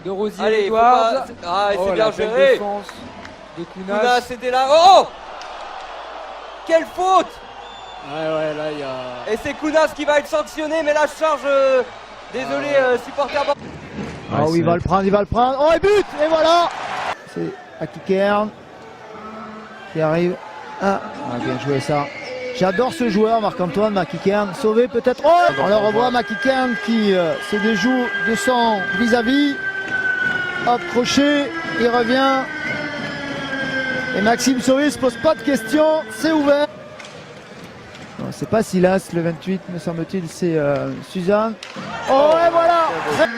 de Rosier. Allez, Edouard. Ah, oh, c'est bien la belle géré. défense de Kounas. Kounas, c'était là. Oh, quelle faute! Ouais, là il y a. Et c'est Kounas qui va être sanctionné, mais la charge. Désolé, supporter. Ah oui, il va le prendre. Oh, et but! Et voilà! C'est Akikern qui arrive. Ah, bien joué ça. J'adore ce joueur, Marc-Antoine Akikern. Sauvé peut-être. Oh! On le revoit, Akikern qui se déjoue de son vis-à-vis. Hop, crochet, il revient. Et Maxime Sauvé ne se pose pas de questions, c'est ouvert. C'est pas Silas, le 28, me semble-t-il, c'est Suzanne. Oh, et voilà!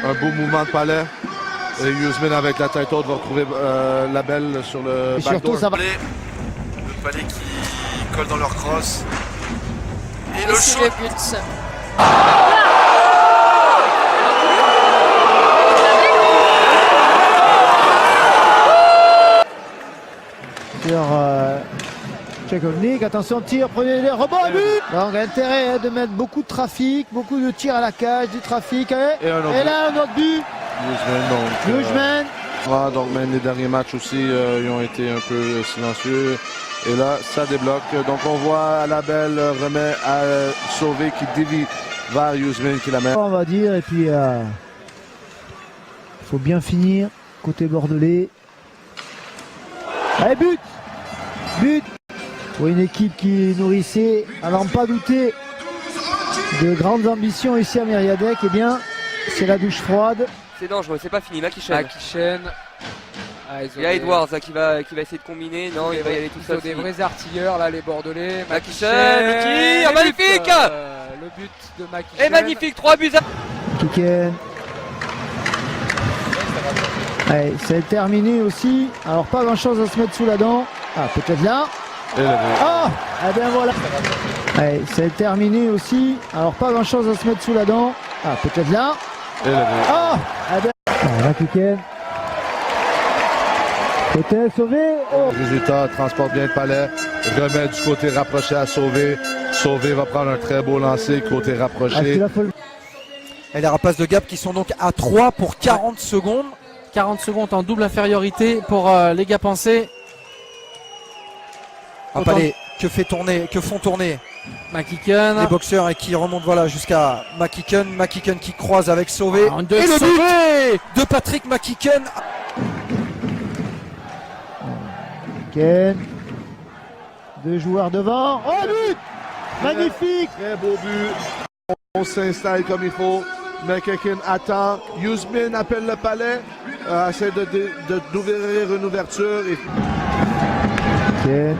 Un beau mouvement de palais. Et Yuzmin avec la tête haute va retrouver la belle sur le Et surtout, ça va. Le palais qui colle dans leur crosse. Et le c'est shoot. le but. Sur Tchekovnik, attention, tir, prenez les rebonds, but! Donc intérêt de mettre beaucoup de trafic, beaucoup de tirs à la cage, du trafic. Et là, un autre but! Yuzmin. Donc même les derniers matchs aussi, ils ont été un peu silencieux. Et là, ça débloque. Donc on voit la belle remet à Sauvé qui dévie vers Yuzmin qui la met. On va dire, et puis il faut bien finir côté bordelais. Allez, but! But! Pour une équipe qui nourrissait, à n'en pas douter, de grandes ambitions ici à Mériadec, eh bien, c'est la douche froide. C'est dangereux, c'est pas fini. Makichen. Il y a Edwards là, qui va essayer de combiner. Non, il va y aller tout seul. Des vrais artilleurs là, les Bordelais. Makichen, le tir, magnifique! Le but de Makichen. Et magnifique, 3 buts à... Kiken. Allez, c'est terminé aussi. Alors pas grand chose à se mettre sous la dent. Ah, peut-être là. Ah, eh bien voilà. Allez, c'est terminé aussi. Alors pas grand chose à se mettre sous la dent. Ah, peut-être là. Ah, eh bien. Voilà, Kiken. Côté sauvé. Oh. Résultat, transporte bien le palais. Remet du côté rapproché à Sauvé. Sauvé va prendre un très beau lancer côté rapproché. Et les rapaces de Gap qui sont donc à 3 pour 40 secondes. 40 secondes en double infériorité pour les Gapençais. Palais que font tourner Makiken. les boxeurs et qui remontent voilà, jusqu'à Makiken. Makiken qui croise avec Sauvé. Et le but de Patrick Makiken. Ken. Deux joueurs devant. Oh, but! Magnifique! Très beau but. On s'installe comme il faut. McEakin attend. Yuzmin appelle le palais. Essaie d'ouvrir une ouverture. Ken.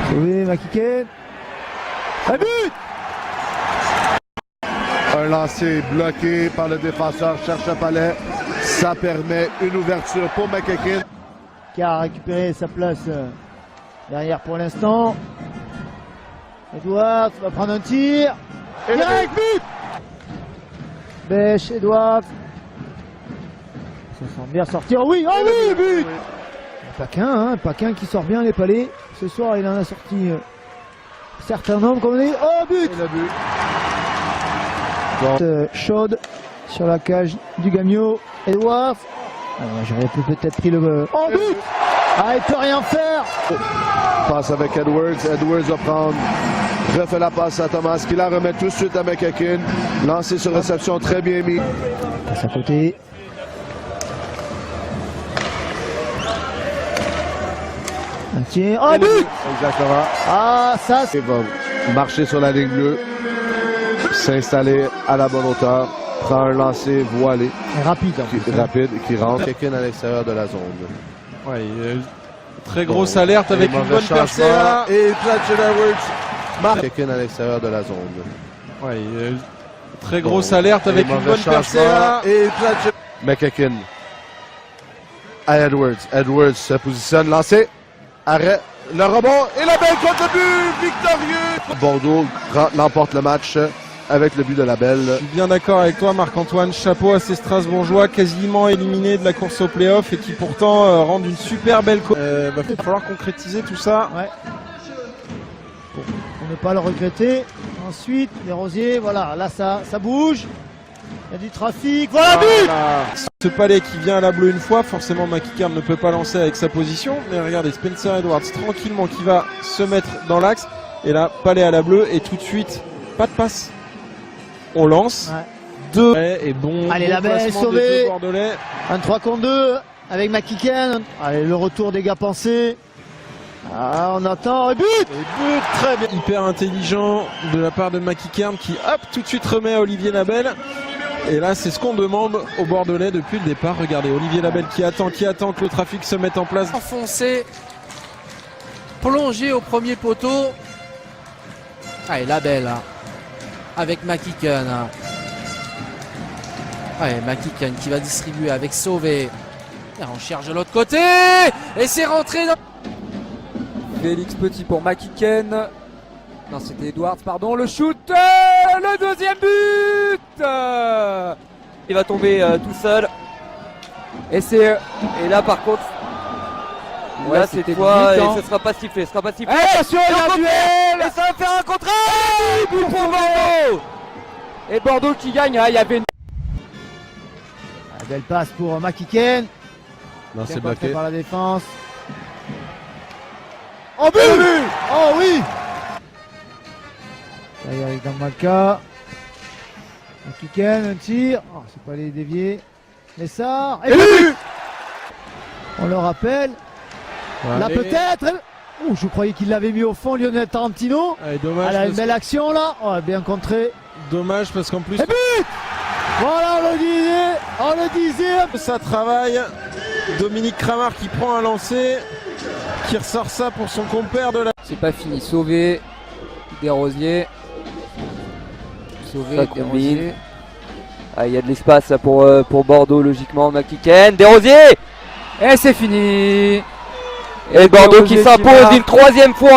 Sauvé, Makiken. Un but! Un lancer bloqué par le défenseur. Cherche un palais. Ça permet une ouverture pour McEakin. Qui a récupéré sa place derrière pour l'instant. Edouard va prendre un tir. Direct, but! Bêche, Edouard. Ça semble bien sortir. Oui, oh oui, but! Paquin qui sort bien les palais. Ce soir, il en a sorti certains nombres, comme on dit. Oh, but! Chaude sur la cage du Gamio. Edouard. J'aurais peut-être pris le... Oh, but! Ah, il peut rien faire! Passe avec Edwards. Edwards va prendre. Refait la passe à Thomas qui la remet tout de suite à McEakin. Lancé sur réception très bien mis. Passe à côté. Un tir. Oh, but! Exactement. Ah, ça Il va marcher sur la ligne bleue. S'installer à la bonne hauteur. Prend un lancer voilé. Rapide. Rapide qui rentre. McEakin à l'extérieur de la zone. Ouais, très grosse alerte avec une bonne percée là. Et Platchet Edwards. McEakin à l'extérieur de la zone. Ouais, très grosse alerte avec une bonne percée là. Et Platchet. McEakin à Edwards. Edwards se positionne, lancé. Arrêt. Le rebond et la belle contre le but. Victorieux. Bordeaux l'emporte le match avec le but de la belle. Je suis bien d'accord avec toi Marc-Antoine, chapeau à ces Strasbourgeois quasiment éliminés de la course au play-off et qui pourtant rendent une super belle va falloir concrétiser tout ça. Ouais. Pour ne pas le regretter. Ensuite, les Rosiers, voilà, là ça bouge. Il y a du trafic. Voilà, but! Ce palais qui vient à la bleue une fois, forcément McEachern ne peut pas lancer avec sa position. Mais regardez, Spencer Edwards tranquillement qui va se mettre dans l'axe. Et là, palais à la bleue et tout de suite, pas de passe. On lance. Ouais. 2 et bon. Allez, bon la balle est placement des sauvée. deux Bordelais. Un 3 contre 2 avec McEachern. Allez, le retour des gars pensés. Ah, on attend. Et but! Et but, très bien. Hyper intelligent de la part de McEachern qui, hop, tout de suite remet à Olivier Labelle. Et là, c'est ce qu'on demande aux Bordelais depuis le départ. Regardez, Olivier Labelle qui attend que le trafic se mette en place. Enfoncé. Plongé au premier poteau. Allez, la belle. Avec McEachern. Allez, McEachern qui va distribuer avec Sauvé. Et on cherche de l'autre côté. Et c'est rentré dans... Félix Petit pour McEachern. Non, c'était Edwards, pardon. Le shoot, le deuxième but. Il va tomber tout seul. Et c'est... Et là par contre, Ouais, là c'était cette fois, limite, hein. et ce sera pas sifflé, ce sera pas sifflé. Attention, il y a un duel. Et ça va faire un contre but pour Bordeaux. Et Bordeaux qui gagne, hein. Il y avait une... Ah, belle passe pour McEachern. Non, Bien c'est contré bloqué. par la défense. Oh, but! Oh oui! Ça y est, avec Malka. McEachern, un tir. Oh, c'est pas les dévier. Messard. Et but! On le rappelle. Là, Et- peut-être. Oh, je croyais qu'il l'avait mis au fond, Lionel Tarantino. Allez, dommage, Elle a une parce, belle action là. Oh, bien contré. dommage parce qu'en plus, Et but! Voilà, on le disait. ça travaille. Dominique Kramar qui prend un lancer, qui ressort ça pour son compère de la. C'est pas fini. Sauvé. Desrosiers. Sauvé, Ça combine. Desrosiers. Ah, il y a de l'espace là pour Bordeaux logiquement. McEachern, Desrosiers. Et c'est fini. Et Bordeaux qui Desrosiers s'impose marque. une troisième fois.